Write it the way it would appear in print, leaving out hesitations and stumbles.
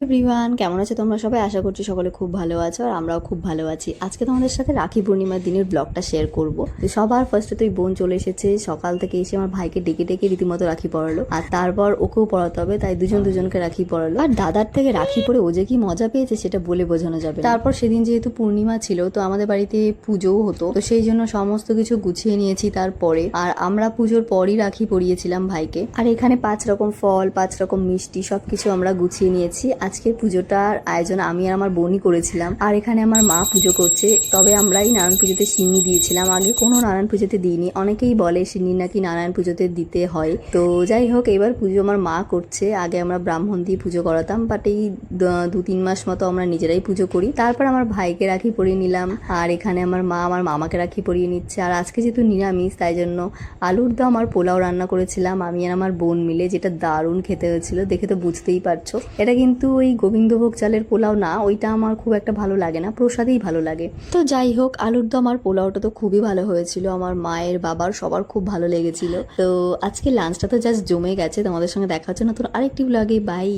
Everyone, কেমন আছো তোমরা সবাই? আশা করছি সকলে খুব ভালো আছো আর আমরাও খুব ভালো আছি। আজকে তোমাদের সাথে রাখি পূর্ণিমার দিনের ব্লগটা শেয়ার করব। তো সবার ফার্স্টে তো বোন চলে এসেছে, সকাল থেকে এসে আমার ভাইকে ডেকে ডেকে রীতিমতো রাখি পরালো, আর তারপর ওকেও পড়াতে হবে, তাই দুজনকে রাখি পরালো। আর দাদার থেকে রাখি পরে ও যে কি মজা পেয়েছে সেটা বলে বোঝানো যাবে না। তারপর সেদিন যেহেতু পূর্ণিমা ছিল, তো আমাদের বাড়িতে পুজোও হতো, তো সেই জন্য সমস্ত কিছু গুছিয়ে নিয়েছি তারপরে। আর আমরা পুজোর পরই রাখি পরিয়েছিলাম ভাইকে। আর এখানে 5 রকম ফল, 5 রকম মিষ্টি সবকিছু আমরা গুছিয়ে নিয়েছি। আজকের পুজোটার আয়োজন আমি আর আমার বোনই করেছিলাম। আর এখানে আমার মা পুজো করছে, তবে আমরাই নারায়ণ পুজোতে সিন্নি দিয়েছিলাম, আগে কোনো নারায়ণ পুজোতে দিইনি। অনেকেই বলে সিন্নি নাকি নারায়ণ পুজোতে দিতে হয়, তো যাই হোক এবার পুজো আমার মা করছে। আগে আমরা ব্রাহ্মণ দিয়ে পুজো করাতাম, বাট এই 2-3 মাস মতো আমরা নিজেরাই পুজো করি। তারপর আমার ভাইকে রাখি পরিয়ে নিলাম, আর এখানে আমার মা আমার মামাকে রাখি পরিয়ে নিচ্ছে। আর আজকে যেহেতু নিরামিষ, তাই জন্য আলুর দম আর পোলাও রান্না করেছিলাম আমি আর আমার বোন মিলে, যেটা দারুণ খেতে হয়েছিল, দেখে তো বুঝতেই পারছো। এটা কিন্তু ওই গোবিন্দভোগ চালের পোলাও না, ওইটা আমার খুব একটা ভালো লাগে না, প্রসাদেই ভালো লাগে। তো যাই হোক, আলুর দম আর পোলাওটা তো খুবই ভালো হয়েছিল, আমার মায়ের বাবার সবার খুব ভালো লেগেছিল। তো আজকে লাঞ্চটা তো জাস্ট জমে গেছে। তোমাদের সঙ্গে দেখা হচ্ছে নতুন আরেকটি ব্লগে। বাই।